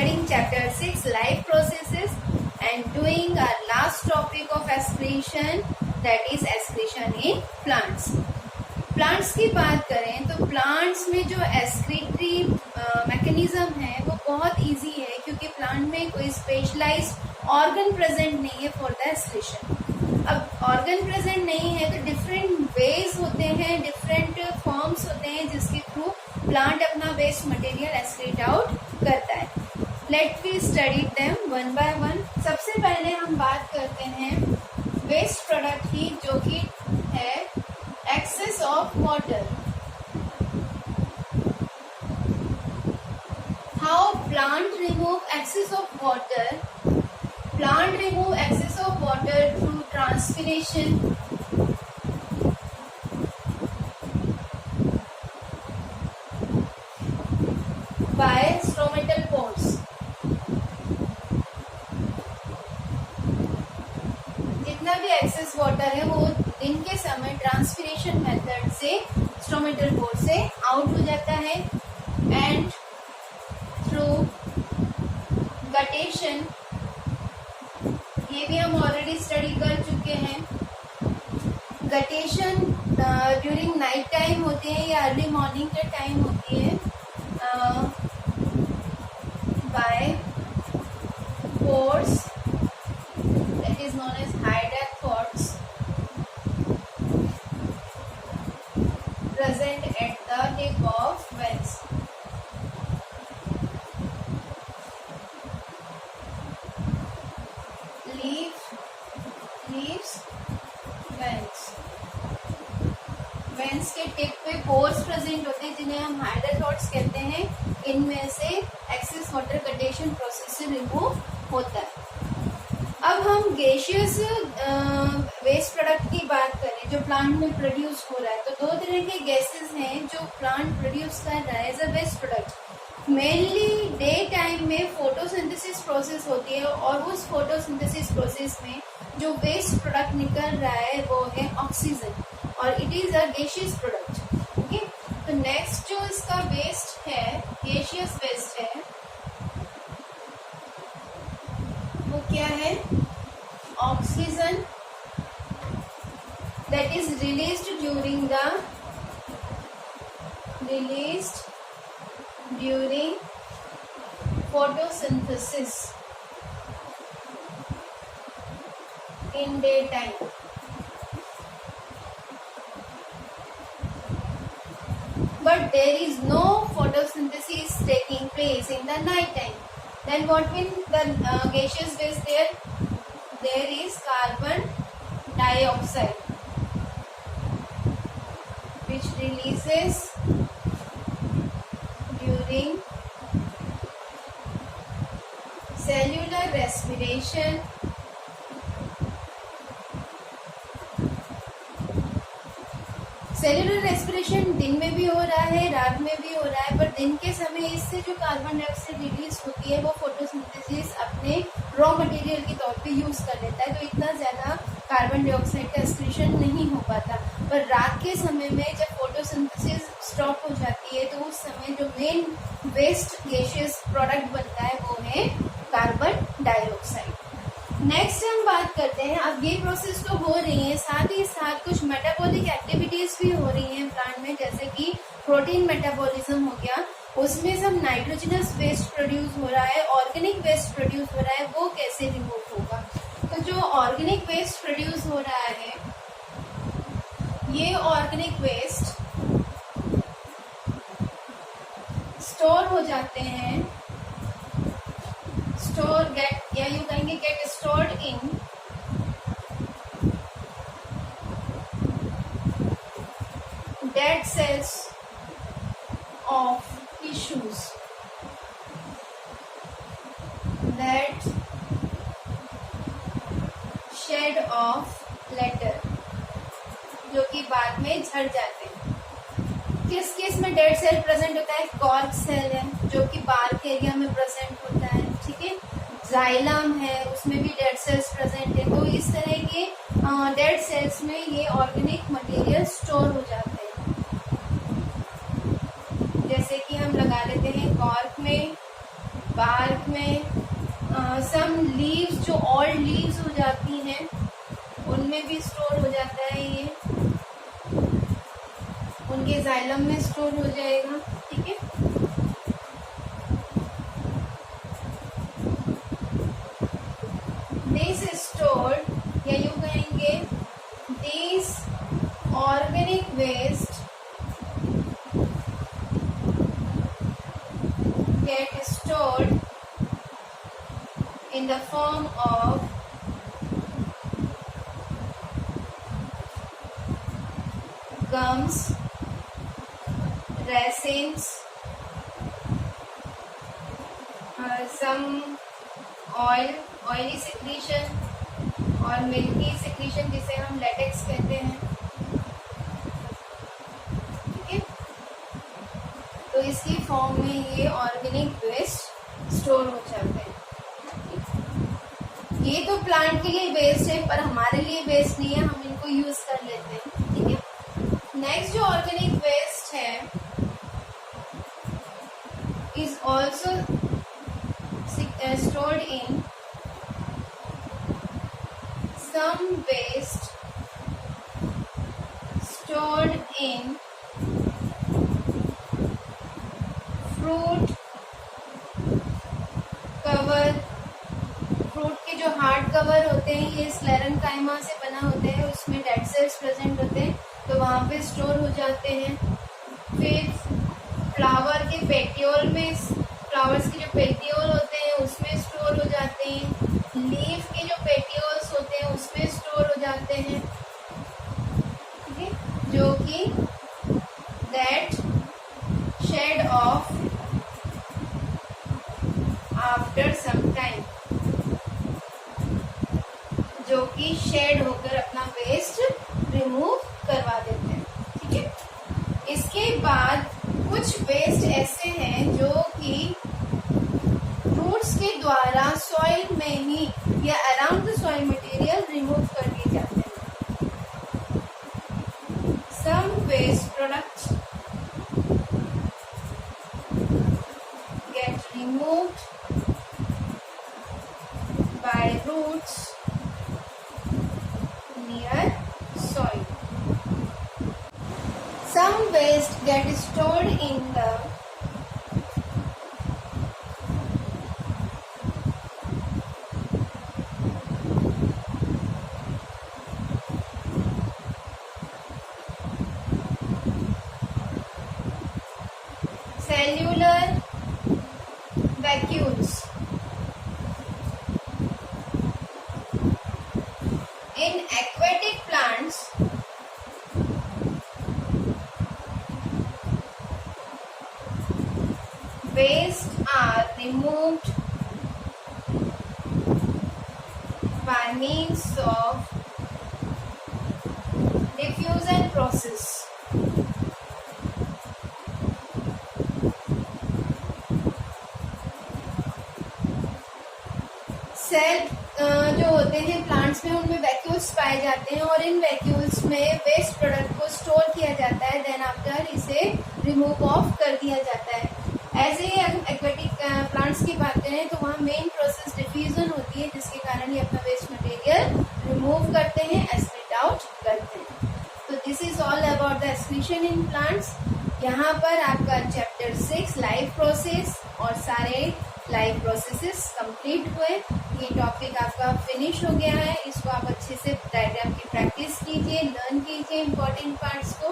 studying chapter 6 life processes and doing our last topic of excretion, that is excretion in plants. Plants की बात करें तो plants में जो एक्सक्रीटरी मैकेनिज्म है वो बहुत इजी है, क्योंकि प्लांट में कोई स्पेशलाइज्ड ऑर्गन प्रेजेंट नहीं है फॉर द एक्सक्रीशन। अब ऑर्गन प्रेजेंट नहीं है तो डिफरेंट वेज होते हैं, डिफरेंट फॉर्म्स होते हैं जिसके थ्रू प्लांट अपना वेस्ट मटेरियल एक्सक्रीट आउट करता है। Let we study them one by one. सबसे पहले हम बात करते हैं वेस्ट प्रोडक्ट की, जो कि है excess of water. How plant remove excess of water? Plant remove excess of water through transpiration, by stromatal pores. जितना भी एक्सेस वाटर है वो दिन के समय ट्रांसपिरेशन मेथड से स्टोमेटल पोर से आउट हो जाता है, एंड थ्रू गटेशन, ये भी हम ऑलरेडी स्टडी कर चुके हैं। गटेशन ड्यूरिंग नाइट टाइम होती है या अर्ली मॉर्निंग का टाइम होती है, by pores that is known as hydropods present at the tip of veins. Leaves veins. Veins के टिप पे पोर्स प्रेजेंट होते हैं जिन्हें हम हाइड्रोपोड्स कहते हैं। इनमें से एक्सेस वाटर गटेशन प्रोसेस से रिमूव होता है। अब हम गैसियस वेस्ट प्रोडक्ट की बात करें जो प्लांट में प्रोड्यूस हो रहा है, तो दो तरह के गैसेस हैं जो प्लांट प्रोड्यूस कर रहा है as a waste product. Mainly day time में फोटोसिंथेसिस प्रोसेस होती है, और उस फोटोसिंथेसिस प्रोसेस में जो वेस्ट प्रोडक्ट निकल रहा है वो है ऑक्सीजन, और it is a gaseous product. Okay, तो नेक्स्ट जो इसका वेस्ट है, गैसियस वेस्ट है, वो क्या है? Oxygen that is released during photosynthesis in daytime, but there is no photosynthesis taking place in the night time. Then what will the gaseous waste there? There is carbon dioxide, which releases during cellular respiration, cellular respiration दिन में भी हो रहा है, रात में भी हो रहा है, पर दिन के समय इससे जो कार्बन डाइऑक्साइड रिलीज होती है वो फोटोसिंथेसिस अपने रॉ मटेरियल के तौर पे यूज कर लेता है, तो इतना ज्यादा कार्बन डाइऑक्साइड का एक्सक्रीशन नहीं हो पाता। पर रात के समय में जब फोटोसिंथेसिस स्टॉप हो जाती है तो उस समय जो मेन वेस्ट गैसियस प्रोडक्ट बनता है वो है कार्बन डाइऑक्साइड। नेक्स्ट हम बात करते हैं, अब ये प्रोसेस तो हो रही है, साथ ही साथ कुछ मेटाबॉलिक एक्टिविटीज भी हो रही हैं प्लांट में, जैसे कि प्रोटीन मेटाबॉलिज्म हो गया, उसमें सब नाइट्रोजनस वेस्ट प्रोड्यूस हो रहा है, ऑर्गेनिक वेस्ट प्रोड्यूस हो रहा है, वो कैसे रिमूव होगा? तो जो ऑर्गेनिक वेस्ट प्रोड्यूस हो रहा है, ये ऑर्गेनिक वेस्ट स्टोर हो जाते हैं, गेट या यू कहेंगे get stored in dead cells of tissues that shed off later, जो कि बाद में झड़ जाते हैं। किस केस में डेड सेल प्रेजेंट होता है? कॉर्क सेल है जो कि बार्क एरिया में प्रेजेंट होता है, ठीक है। जाइलम है, उसमें भी डेड सेल्स प्रेजेंट है। तो इस तरह के डेड सेल्स में ये ऑर्गेनिक मटेरियल स्टोर हो जाते हैं। जैसे कि हम लगा लेते हैं कॉर्क में, बार्क में सम लीव्स जो ओल्ड लीव्स हो जाती हैं उनमें भी स्टोर हो जाता है ये, उनके जाइलम में स्टोर हो जाएगा। ठीक है, दिस स्टोर्ड या यूं कहेंगे this organic waste get stored in the form of gums, resins, some oily secretion और मिल्की secretion जिसे हम लेटेक्स कहते हैं। ठीक है, तो इसकी फॉर्म में ये ऑर्गेनिक वेस्ट स्टोर हो जाते हैं। ये तो प्लांट के लिए वेस्ट है पर हमारे लिए वेस्ट नहीं है, हम इनको यूज कर लेते हैं। ठीक है, नेक्स्ट जो ऑर्गेनिक वेस्ट है is also stored in some waste stored in fruit cover. Fruit के जो हार्ड कवर होते हैं ये स्लेरेंकाइमा से बना होते हैं, उसमें डेड सेल्स प्रेजेंट होते हैं तो वहाँ पे स्टोर हो जाते हैं। फिर फ्लावर के पेटियोल में, फ्लावर्स के जो पेटियोल होते हैं उसमें स्टोर हो जाते हैं। लीफ के जो पेटियोल्स होते हैं उसमें स्टोर हो जाते हैं। ठीक है, जो कि that shed off after some time, जो कि शेड होकर अपना वेस्ट रिमूव करवा देते हैं। ठीक है, इसके बाद कुछ वेस्ट ऐसे हैं जो कि रूट्स के द्वारा सॉइल में ही या around the soil material remove कर दिए जाते हैं। Some waste products get removed by roots near soil. Some waste get stored in the cellular vacuoles. In aquatic plants, waste are removed by means of diffusion process. Cell जो होते हैं plants में उनमें vacuoles पाए जाते हैं और इन vacuoles में वेस्ट प्रोडक्ट को स्टोर किया जाता है, देन आफ्टर इसे रिमूव ऑफ कर दिया जाता है। ऐसे ही एक्वेटिक प्लांट्स की बात करें तो वहाँ मेन प्रोसेस डिफ्यूजन होती है जिसके कारण ये अपना वेस्ट मटेरियल रिमूव करते हैं, एक्सक्रीट आउट करते हैं। तो this is all about the excretion in plants. यहाँ पर आपका चैप्टर 6 लाइफ प्रोसेस और सारे लाइफ प्रोसेसेस कंप्लीट हुए। ये टॉपिक आपका फिनिश हो गया है। इसको आप अच्छे से डायग्राम की प्रैक्टिस कीजिए, लर्न कीजिए इंपॉर्टेंट पार्ट्स को।